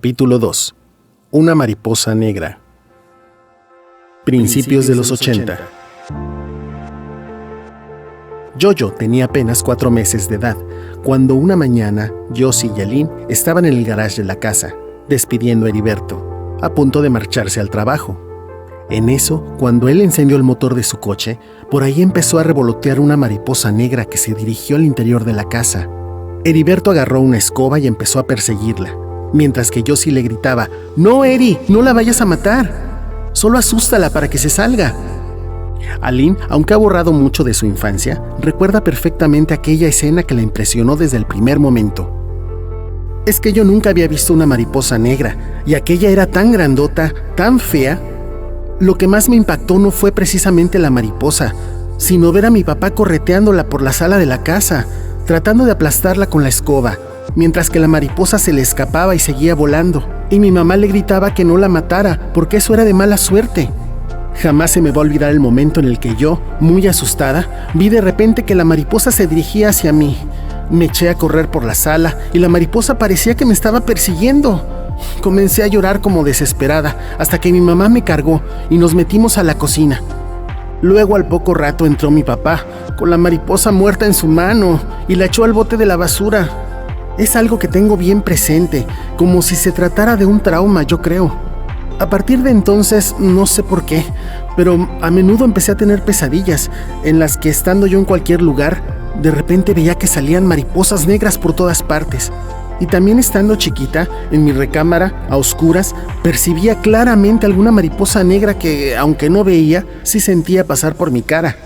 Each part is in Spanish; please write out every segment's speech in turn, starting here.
Capítulo 2. Una mariposa negra. Principios de los 80. Yoyo tenía apenas 4 meses de edad, cuando una mañana Josie y Aline estaban en el garage de la casa, despidiendo a Heriberto, a punto de marcharse al trabajo. En eso, cuando él encendió el motor de su coche, por ahí empezó a revolotear una mariposa negra que se dirigió al interior de la casa. Heriberto agarró una escoba y empezó a perseguirla, mientras que Josie le gritaba: «¡No, Eri! ¡No la vayas a matar! Solo asústala para que se salga». Aline, aunque ha borrado mucho de su infancia, recuerda perfectamente aquella escena que la impresionó desde el primer momento. «Es que yo nunca había visto una mariposa negra, y aquella era tan grandota, tan fea. Lo que más me impactó no fue precisamente la mariposa, sino ver a mi papá correteándola por la sala de la casa, tratando de aplastarla con la escoba, mientras que la mariposa se le escapaba y seguía volando, y mi mamá le gritaba que no la matara, porque eso era de mala suerte». Jamás se me va a olvidar el momento en el que yo, muy asustada, vi de repente que la mariposa se dirigía hacia mí. Me eché a correr por la sala y la mariposa parecía que me estaba persiguiendo. Comencé a llorar como desesperada, hasta que mi mamá me cargó y nos metimos a la cocina. Luego, al poco rato, entró mi papá, con la mariposa muerta en su mano, y la echó al bote de la basura. Es algo que tengo bien presente, como si se tratara de un trauma, yo creo. A partir de entonces, no sé por qué, pero a menudo empecé a tener pesadillas, en las que, estando yo en cualquier lugar, de repente veía que salían mariposas negras por todas partes. Y también, estando chiquita, en mi recámara, a oscuras, percibía claramente alguna mariposa negra que, aunque no veía, sí sentía pasar por mi cara.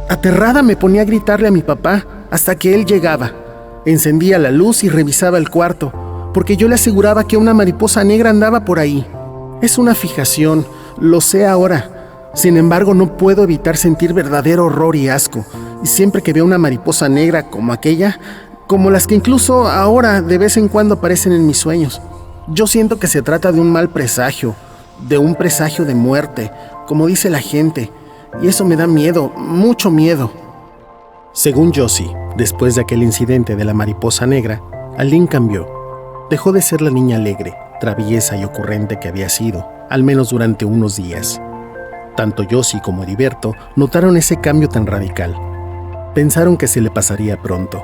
Aterrada me ponía a gritarle a mi papá, hasta que él llegaba. Encendía la luz y revisaba el cuarto, porque yo le aseguraba que una mariposa negra andaba por ahí. Es una fijación, lo sé ahora. Sin embargo, no puedo evitar sentir verdadero horror y asco. Y siempre que veo una mariposa negra como aquella, como las que incluso ahora de vez en cuando aparecen en mis sueños, yo siento que se trata de un mal presagio, de un presagio de muerte, como dice la gente. Y eso me da miedo, mucho miedo. Según Josie, después de aquel incidente de la mariposa negra, Aline cambió. Dejó de ser la niña alegre, traviesa y ocurrente que había sido, al menos durante unos días. Tanto Josie como Heriberto notaron ese cambio tan radical. Pensaron que se le pasaría pronto,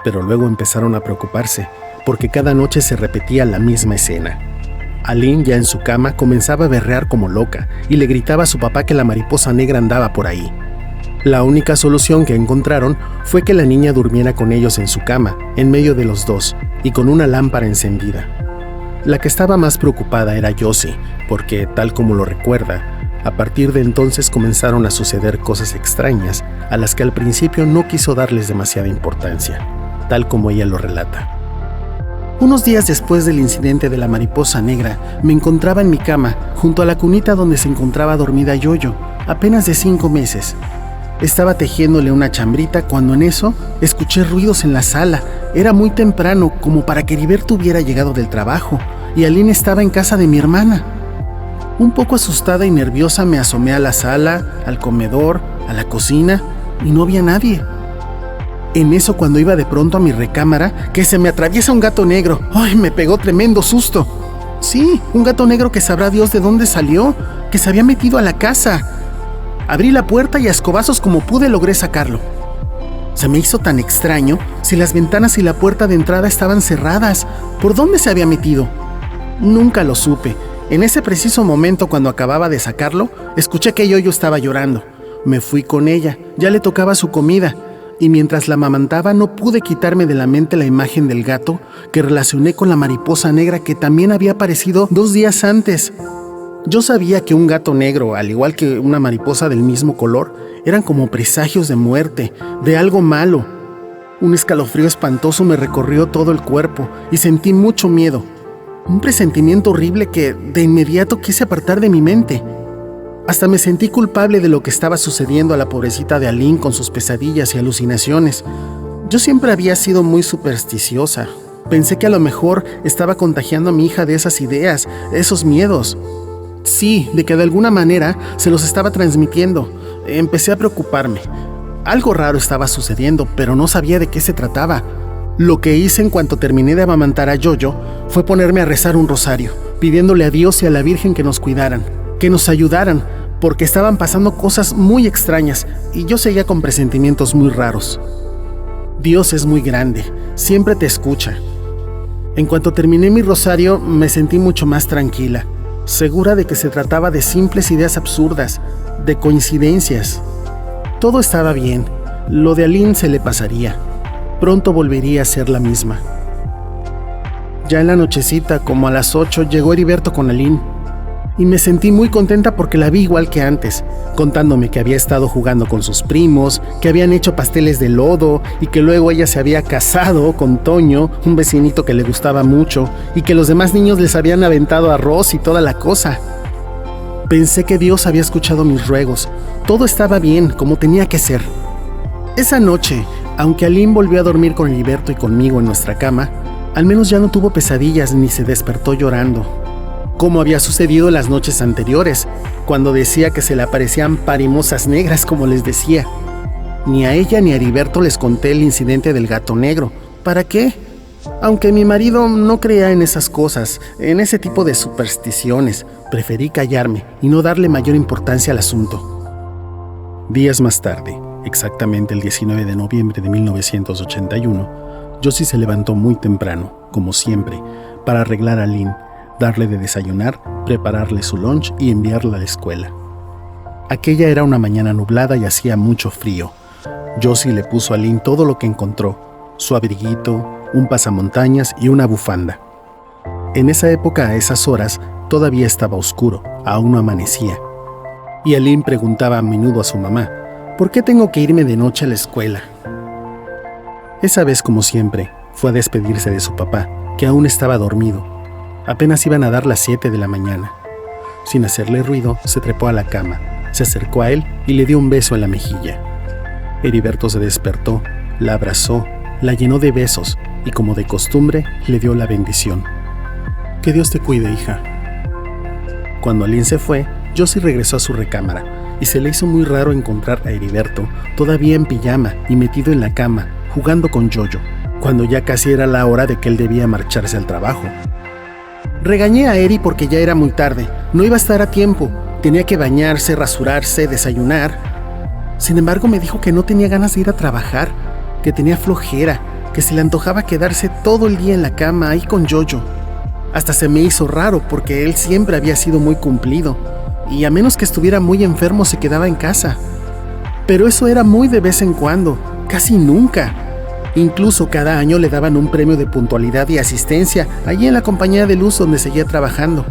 pero luego empezaron a preocuparse, porque cada noche se repetía la misma escena. Aline, ya en su cama, comenzaba a berrear como loca y le gritaba a su papá que la mariposa negra andaba por ahí. La única solución que encontraron fue que la niña durmiera con ellos en su cama, en medio de los dos, y con una lámpara encendida. La que estaba más preocupada era Josie, porque, tal como lo recuerda, a partir de entonces comenzaron a suceder cosas extrañas a las que al principio no quiso darles demasiada importancia, tal como ella lo relata. Unos días después del incidente de la mariposa negra, me encontraba en mi cama, junto a la cunita donde se encontraba dormida Yoyo, apenas de 5 meses. Estaba tejiéndole una chambrita cuando en eso escuché ruidos en la sala. Era muy temprano, como para que Heriberto hubiera llegado del trabajo, y Aline estaba en casa de mi hermana. Un poco asustada y nerviosa me asomé a la sala, al comedor, a la cocina, y no había nadie. En eso, cuando iba de pronto a mi recámara, que se me atraviesa un gato negro. ¡Ay! Me pegó tremendo susto. Sí, un gato negro que sabrá Dios de dónde salió, que se había metido a la casa. Abrí la puerta y a escobazos como pude logré sacarlo. Se me hizo tan extraño si las ventanas y la puerta de entrada estaban cerradas. ¿Por dónde se había metido? Nunca lo supe. En ese preciso momento, cuando acababa de sacarlo, escuché que Yoyo estaba llorando. Me fui con ella, ya le tocaba su comida, y mientras la amamantaba no pude quitarme de la mente la imagen del gato que relacioné con la mariposa negra que también había aparecido 2 días antes. Yo sabía que un gato negro, al igual que una mariposa del mismo color, eran como presagios de muerte, de algo malo. Un escalofrío espantoso me recorrió todo el cuerpo y sentí mucho miedo. Un presentimiento horrible que de inmediato quise apartar de mi mente. Hasta me sentí culpable de lo que estaba sucediendo a la pobrecita de Aline con sus pesadillas y alucinaciones. Yo siempre había sido muy supersticiosa. Pensé que a lo mejor estaba contagiando a mi hija de esas ideas, esos miedos. Sí, de que de alguna manera se los estaba transmitiendo. Empecé a preocuparme. Algo raro estaba sucediendo, pero no sabía de qué se trataba. Lo que hice en cuanto terminé de amamantar a Yoyo fue ponerme a rezar un rosario, pidiéndole a Dios y a la Virgen que nos cuidaran, que nos ayudaran, porque estaban pasando cosas muy extrañas y yo seguía con presentimientos muy raros. Dios es muy grande, siempre te escucha. En cuanto terminé mi rosario, me sentí mucho más tranquila, segura de que se trataba de simples ideas absurdas, de coincidencias. Todo estaba bien, lo de Aline se le pasaría. Pronto volvería a ser la misma. Ya en la nochecita, como a las 8, llegó Heriberto con Aline. Y me sentí muy contenta porque la vi igual que antes, contándome que había estado jugando con sus primos, que habían hecho pasteles de lodo y que luego ella se había casado con Toño, un vecinito que le gustaba mucho, y que los demás niños les habían aventado arroz y toda la cosa. Pensé que Dios había escuchado mis ruegos. Todo estaba bien, como tenía que ser. Esa noche, aunque Aline volvió a dormir con Heriberto y conmigo en nuestra cama, al menos ya no tuvo pesadillas ni se despertó llorando, como había sucedido en las noches anteriores, cuando decía que se le aparecían parimosas negras, como les decía. Ni a ella ni a Heriberto les conté el incidente del gato negro. ¿Para qué? Aunque mi marido no creía en esas cosas, en ese tipo de supersticiones, preferí callarme y no darle mayor importancia al asunto. Días más tarde, exactamente el 19 de noviembre de 1981, Josie se levantó muy temprano, como siempre, para arreglar a Aline, darle de desayunar, prepararle su lunch y enviarla a la escuela. Aquella era una mañana nublada y hacía mucho frío. Josie le puso a Aline todo lo que encontró, su abriguito, un pasamontañas y una bufanda. En esa época, a esas horas, todavía estaba oscuro, aún no amanecía. Y Aline preguntaba a menudo a su mamá, ¿por qué tengo que irme de noche a la escuela? Esa vez, como siempre, fue a despedirse de su papá, que aún estaba dormido. Apenas iban a dar las 7 de la mañana. Sin hacerle ruido, se trepó a la cama, se acercó a él y le dio un beso en la mejilla. Heriberto se despertó, la abrazó, la llenó de besos y, como de costumbre, le dio la bendición. Que Dios te cuide, hija. Cuando Aline se fue, Josie regresó a su recámara y se le hizo muy raro encontrar a Heriberto todavía en pijama y metido en la cama, jugando con Yoyo, cuando ya casi era la hora de que él debía marcharse al trabajo. Regañé a Eri porque ya era muy tarde, no iba a estar a tiempo, tenía que bañarse, rasurarse, desayunar. Sin embargo, me dijo que no tenía ganas de ir a trabajar, que tenía flojera, que se le antojaba quedarse todo el día en la cama ahí con Yoyo. Hasta se me hizo raro porque él siempre había sido muy cumplido, y a menos que estuviera muy enfermo se quedaba en casa. Pero eso era muy de vez en cuando, casi nunca. Incluso cada año le daban un premio de puntualidad y asistencia allí en la compañía de luz donde seguía trabajando.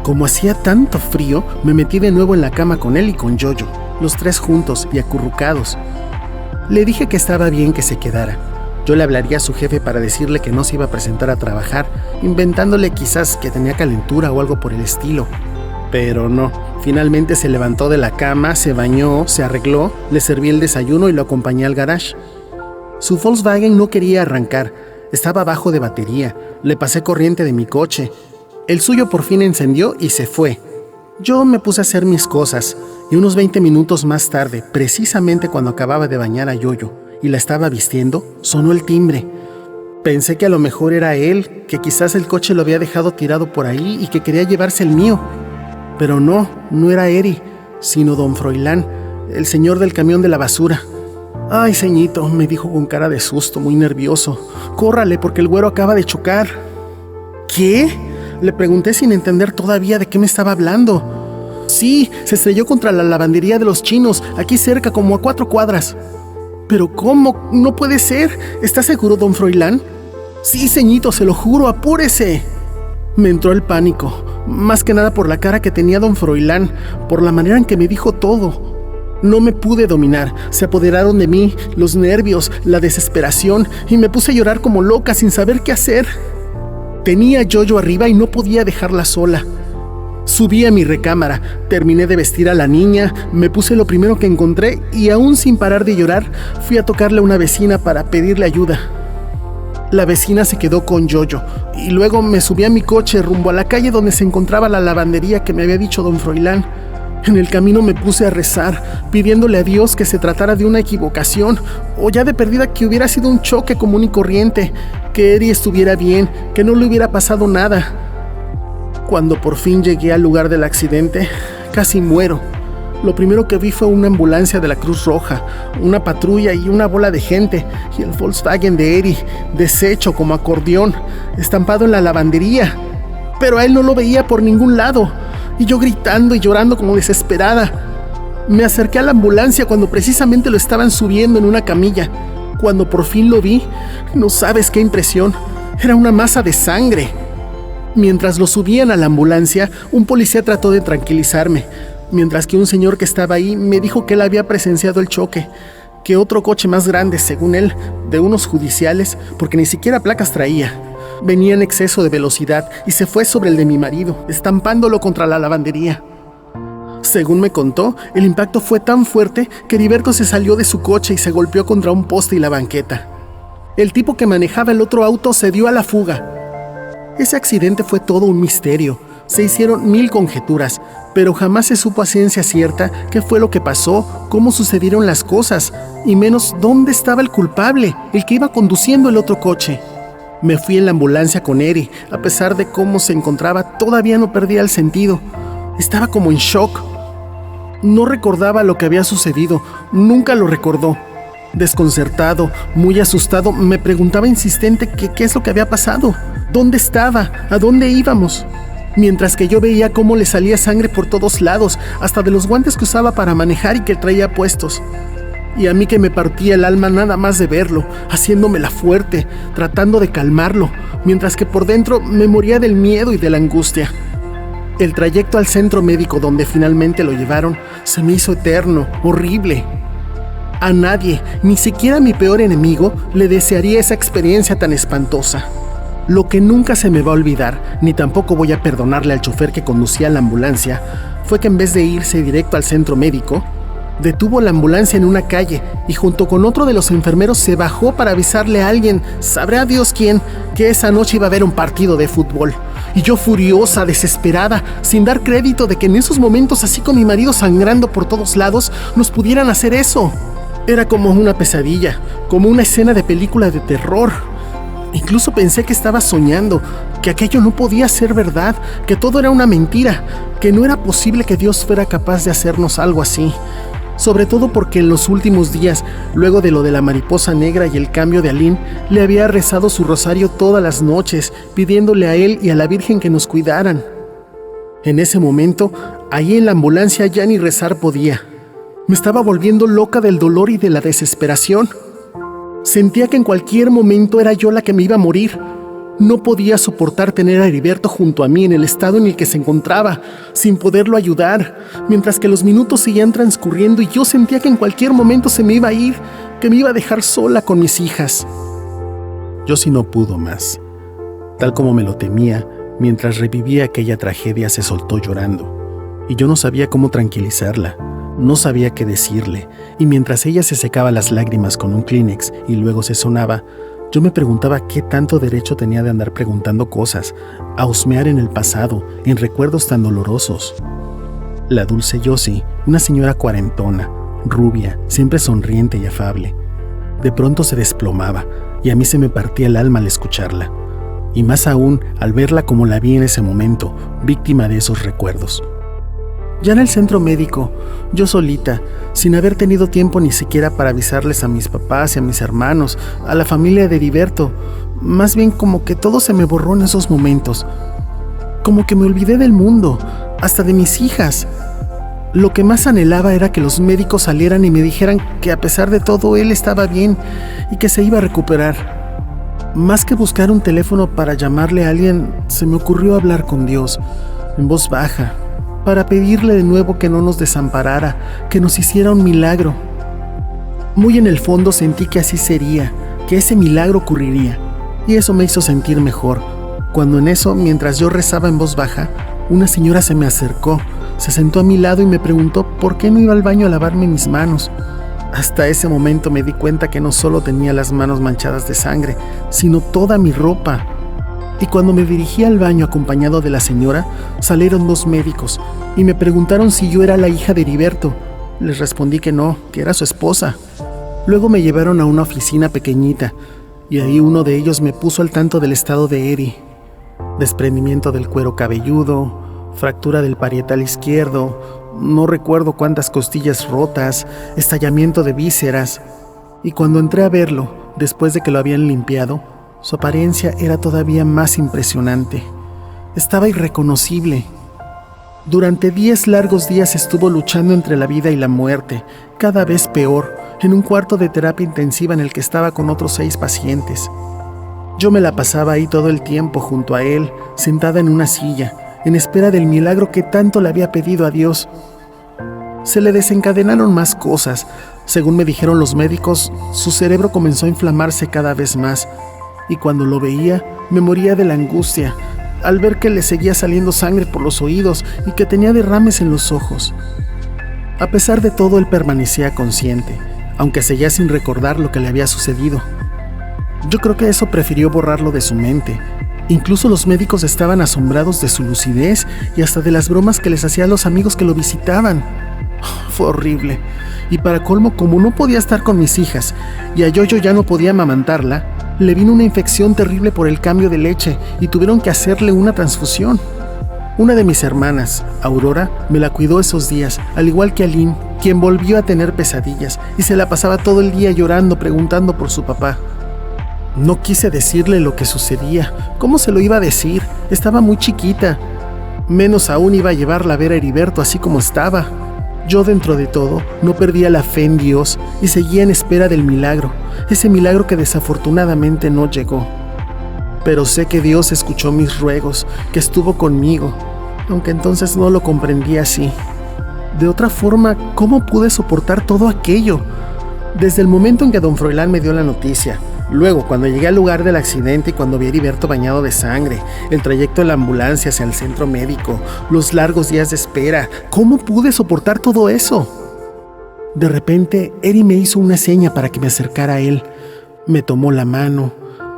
Como hacía tanto frío, me metí de nuevo en la cama con él y con Yoyo, los tres juntos y acurrucados. Le dije que estaba bien que se quedara. Yo le hablaría a su jefe para decirle que no se iba a presentar a trabajar, inventándole quizás que tenía calentura o algo por el estilo. Pero no, finalmente se levantó de la cama, se bañó, se arregló, le serví el desayuno y lo acompañé al garage. Su Volkswagen no quería arrancar, estaba bajo de batería, le pasé corriente de mi coche. El suyo por fin encendió y se fue. Yo me puse a hacer mis cosas y unos 20 minutos más tarde, precisamente cuando acababa de bañar a Yoyo y la estaba vistiendo, sonó el timbre. Pensé que a lo mejor era él, que quizás el coche lo había dejado tirado por ahí y que quería llevarse el mío. Pero no era Eri, sino don Froilán, el señor del camión de la basura. «Ay, ceñito», me dijo con cara de susto, muy nervioso. «Córrale, porque el güero acaba de chocar». «¿Qué?», le pregunté sin entender todavía de qué me estaba hablando. «Sí, se estrelló contra la lavandería de los chinos, aquí cerca, como a 4 cuadras». «¿Pero cómo? No puede ser. ¿Está seguro, don Froilán?» «Sí, ceñito, se lo juro, apúrese». Me entró el pánico, más que nada por la cara que tenía don Froilán, por la manera en que me dijo todo. No me pude dominar, se apoderaron de mí los nervios, la desesperación, y me puse a llorar como loca sin saber qué hacer. Tenía a Yoyo arriba y no podía dejarla sola. Subí a mi recámara, terminé de vestir a la niña, me puse lo primero que encontré y aún sin parar de llorar, fui a tocarle a una vecina para pedirle ayuda. La vecina se quedó con Yoyo y luego me subí a mi coche rumbo a la calle donde se encontraba la lavandería que me había dicho don Froilán. En el camino me puse a rezar, pidiéndole a Dios que se tratara de una equivocación, o ya de perdida que hubiera sido un choque común y corriente, que Eri estuviera bien, que no le hubiera pasado nada. Cuando por fin llegué al lugar del accidente, casi muero. Lo primero que vi fue una ambulancia de la Cruz Roja, una patrulla y una bola de gente, y el Volkswagen de Eri, deshecho como acordeón, estampado en la lavandería. Pero a él no lo veía por ningún lado, y yo gritando y llorando como desesperada. Me acerqué a la ambulancia cuando precisamente lo estaban subiendo en una camilla. Cuando por fin lo vi, no sabes qué impresión, era una masa de sangre. Mientras lo subían a la ambulancia, un policía trató de tranquilizarme, mientras que un señor que estaba ahí me dijo que él había presenciado el choque, que otro coche más grande, según él, de unos judiciales, porque ni siquiera placas traía, venía en exceso de velocidad y se fue sobre el de mi marido, estampándolo contra la lavandería. Según me contó, el impacto fue tan fuerte que Heriberto se salió de su coche y se golpeó contra un poste y la banqueta. El tipo que manejaba el otro auto se dio a la fuga. Ese accidente fue todo un misterio. Se hicieron 1000 conjeturas, pero jamás se supo a ciencia cierta qué fue lo que pasó, cómo sucedieron las cosas, y menos dónde estaba el culpable, el que iba conduciendo el otro coche. Me fui en la ambulancia con Eri. A pesar de cómo se encontraba, todavía no perdía el sentido. Estaba como en shock. No recordaba lo que había sucedido, nunca lo recordó. Desconcertado, muy asustado, me preguntaba insistente qué es lo que había pasado, dónde estaba, a dónde íbamos. Mientras que yo veía cómo le salía sangre por todos lados, hasta de los guantes que usaba para manejar y que traía puestos. Y a mí que me partía el alma nada más de verlo, haciéndomela fuerte, tratando de calmarlo, mientras que por dentro me moría del miedo y de la angustia. El trayecto al centro médico donde finalmente lo llevaron se me hizo eterno, horrible. A nadie, ni siquiera a mi peor enemigo, le desearía esa experiencia tan espantosa. Lo que nunca se me va a olvidar, ni tampoco voy a perdonarle al chofer que conducía la ambulancia, fue que en vez de irse directo al centro médico, detuvo la ambulancia en una calle y junto con otro de los enfermeros se bajó para avisarle a alguien, sabrá Dios quién, que esa noche iba a haber un partido de fútbol. Y yo furiosa, desesperada, sin dar crédito de que en esos momentos, así con mi marido sangrando por todos lados, nos pudieran hacer eso. Era como una pesadilla, como una escena de película de terror. Incluso pensé que estaba soñando, que aquello no podía ser verdad, que todo era una mentira, que no era posible que Dios fuera capaz de hacernos algo así. Sobre todo porque en los últimos días, luego de lo de la mariposa negra y el cambio de Aline, le había rezado su rosario todas las noches, pidiéndole a él y a la Virgen que nos cuidaran. En ese momento, ahí en la ambulancia ya ni rezar podía. Me estaba volviendo loca del dolor y de la desesperación. Sentía que en cualquier momento era yo la que me iba a morir. No podía soportar tener a Heriberto junto a mí en el estado en el que se encontraba, sin poderlo ayudar, mientras que los minutos seguían transcurriendo y yo sentía que en cualquier momento se me iba a ir, que me iba a dejar sola con mis hijas. Josie no pudo más. Tal como me lo temía, mientras revivía aquella tragedia se soltó llorando, y yo no sabía cómo tranquilizarla. No sabía qué decirle, y mientras ella se secaba las lágrimas con un Kleenex y luego se sonaba, yo me preguntaba qué tanto derecho tenía de andar preguntando cosas, a husmear en el pasado, en recuerdos tan dolorosos. La dulce Josie, una señora cuarentona, rubia, siempre sonriente y afable, de pronto se desplomaba, y a mí se me partía el alma al escucharla, y más aún al verla como la vi en ese momento, víctima de esos recuerdos. Ya en el centro médico, yo solita, sin haber tenido tiempo ni siquiera para avisarles a mis papás y a mis hermanos, a la familia de Heriberto, más bien como que todo se me borró en esos momentos. Como que me olvidé del mundo, hasta de mis hijas. Lo que más anhelaba era que los médicos salieran y me dijeran que a pesar de todo él estaba bien y que se iba a recuperar. Más que buscar un teléfono para llamarle a alguien, se me ocurrió hablar con Dios, en voz baja, para pedirle de nuevo que no nos desamparara, que nos hiciera un milagro. Muy en el fondo sentí que así sería, que ese milagro ocurriría, y eso me hizo sentir mejor, cuando en eso, mientras yo rezaba en voz baja, una señora se me acercó, se sentó a mi lado y me preguntó por qué no iba al baño a lavarme mis manos. Hasta ese momento me di cuenta que no solo tenía las manos manchadas de sangre, sino toda mi ropa. Y cuando me dirigí al baño acompañado de la señora, salieron 2 médicos y me preguntaron si yo era la hija de Heriberto. Les respondí que no, que era su esposa. Luego me llevaron a una oficina pequeñita y ahí uno de ellos me puso al tanto del estado de Eri. Desprendimiento del cuero cabelludo, fractura del parietal izquierdo, no recuerdo cuántas costillas rotas, estallamiento de vísceras. Y cuando entré a verlo, después de que lo habían limpiado, su apariencia era todavía más impresionante. Estaba irreconocible. Durante 10 largos días estuvo luchando entre la vida y la muerte, cada vez peor, en un cuarto de terapia intensiva en el que estaba con otros 6 pacientes. Yo me la pasaba ahí todo el tiempo junto a él, sentada en una silla, en espera del milagro que tanto le había pedido a Dios. Se le desencadenaron más cosas. Según me dijeron los médicos, su cerebro comenzó a inflamarse cada vez más, y cuando lo veía, me moría de la angustia, al ver que le seguía saliendo sangre por los oídos y que tenía derrames en los ojos. A pesar de todo, él permanecía consciente, aunque seguía sin recordar lo que le había sucedido. Yo creo que eso prefirió borrarlo de su mente. Incluso los médicos estaban asombrados de su lucidez y hasta de las bromas que les hacía a los amigos que lo visitaban. Fue horrible. Y para colmo, como no podía estar con mis hijas y a Yoyo ya no podía amamantarla, le vino una infección terrible por el cambio de leche y tuvieron que hacerle una transfusión. Una de mis hermanas, Aurora, me la cuidó esos días, al igual que Aline, quien volvió a tener pesadillas y se la pasaba todo el día llorando, preguntando por su papá. No quise decirle lo que sucedía. ¿Cómo se lo iba a decir? Estaba muy chiquita. Menos aún iba a llevarla a ver a Heriberto así como estaba. Yo, dentro de todo, no perdía la fe en Dios y seguía en espera del milagro, ese milagro que desafortunadamente no llegó. Pero sé que Dios escuchó mis ruegos, que estuvo conmigo, aunque entonces no lo comprendí así. De otra forma, ¿cómo pude soportar todo aquello? Desde el momento en que don Froilán me dio la noticia, luego cuando llegué al lugar del accidente y cuando vi a Heriberto bañado de sangre, el trayecto de la ambulancia hacia el centro médico, los largos días de espera, ¿cómo pude soportar todo eso? De repente, Eri me hizo una seña para que me acercara a él. Me tomó la mano,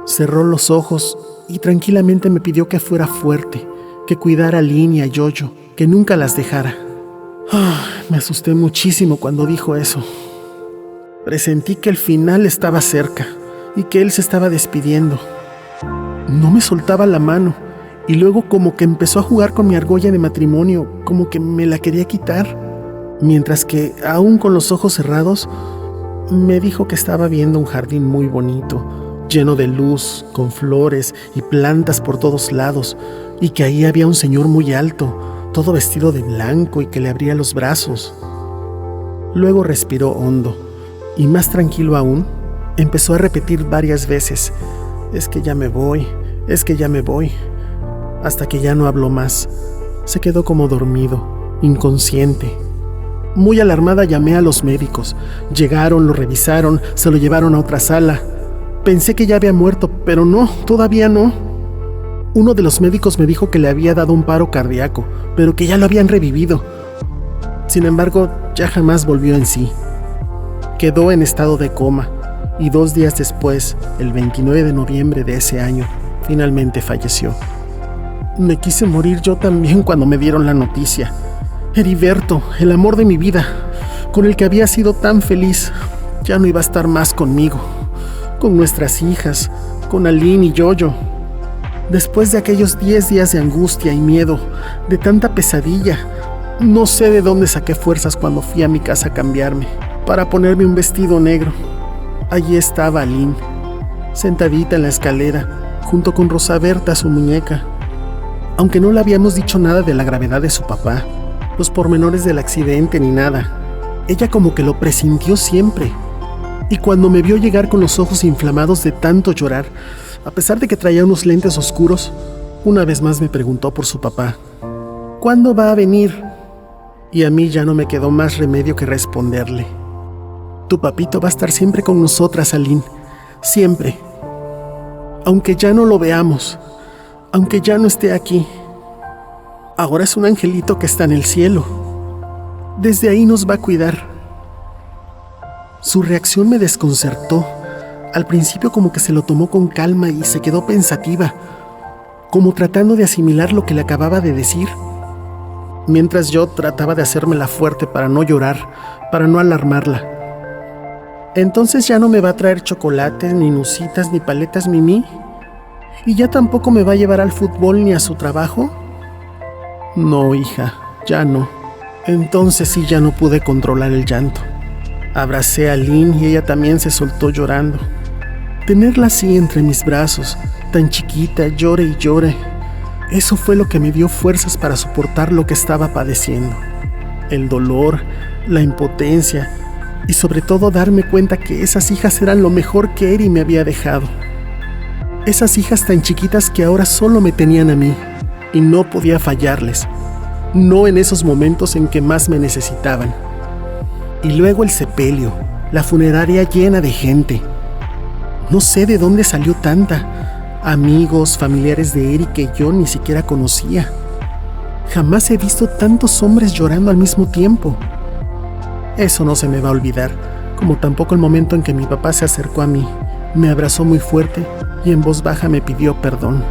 cerró los ojos y tranquilamente me pidió que fuera fuerte, que cuidara a Lynn y a Yoyo, que nunca las dejara. Me asusté muchísimo cuando dijo eso. Presentí que el final estaba cerca y que él se estaba despidiendo. No me soltaba la mano y luego como que empezó a jugar con mi argolla de matrimonio, como que me la quería quitar, mientras que, aún con los ojos cerrados, me dijo que estaba viendo un jardín muy bonito, lleno de luz, con flores y plantas por todos lados, y que ahí había un señor muy alto, todo vestido de blanco y que le abría los brazos. Luego respiró hondo y, más tranquilo aún, empezó a repetir varias veces: es que ya me voy, es que ya me voy, hasta que ya no habló más. Se quedó como dormido, inconsciente. Muy alarmada llamé a los médicos. Llegaron, lo revisaron, se lo llevaron a otra sala. Pensé que ya había muerto, pero no, todavía no. Uno de los médicos me dijo que le había dado un paro cardíaco, pero que ya lo habían revivido. Sin embargo, ya jamás volvió en sí. Quedó en estado de coma y 2 días después, el 29 de noviembre de ese año, finalmente falleció. Me quise morir yo también cuando me dieron la noticia. Heriberto, el amor de mi vida, con el que había sido tan feliz, ya no iba a estar más conmigo, con nuestras hijas, con Aline y Yoyo. Después de aquellos 10 días de angustia y miedo, de tanta pesadilla, no sé de dónde saqué fuerzas cuando fui a mi casa a cambiarme, para ponerme un vestido negro. Allí estaba Aline, sentadita en la escalera, junto con Rosa Berta, su muñeca. Aunque no le habíamos dicho nada de la gravedad de su papá, los pormenores del accidente ni nada, ella como que lo presintió siempre. Y cuando me vio llegar con los ojos inflamados de tanto llorar, a pesar de que traía unos lentes oscuros, una vez más me preguntó por su papá. ¿Cuándo va a venir? Y a mí ya no me quedó más remedio que responderle: tu papito va a estar siempre con nosotras, Aline, siempre. Aunque ya no lo veamos, aunque ya no esté aquí, ahora es un angelito que está en el cielo. Desde ahí nos va a cuidar. Su reacción me desconcertó. Al principio como que se lo tomó con calma y se quedó pensativa. como tratando de asimilar lo que le acababa de decir, mientras yo trataba de hacérmela fuerte para no llorar, para no alarmarla. Entonces ya no me va a traer chocolates, ni nusitas, ni paletas Mimi, y ya tampoco me va a llevar al fútbol ni a su trabajo. No, hija, ya no. Entonces sí, ya no pude controlar el llanto. Abracé a Lynn y ella también se soltó llorando. Tenerla así entre mis brazos, tan chiquita, llore y llore, eso fue lo que me dio fuerzas para soportar lo que estaba padeciendo. El dolor, la impotencia y sobre todo darme cuenta que esas hijas eran lo mejor que Eri me había dejado. Esas hijas tan chiquitas que ahora solo me tenían a mí y no podía fallarles, no en esos momentos en que más me necesitaban. Y luego el sepelio, la funeraria llena de gente. No sé de dónde salió tanta. Amigos, familiares de Eri que yo ni siquiera conocía. Jamás he visto tantos hombres llorando al mismo tiempo. Eso no se me va a olvidar, como tampoco el momento en que mi papá se acercó a mí, me abrazó muy fuerte y en voz baja me pidió perdón.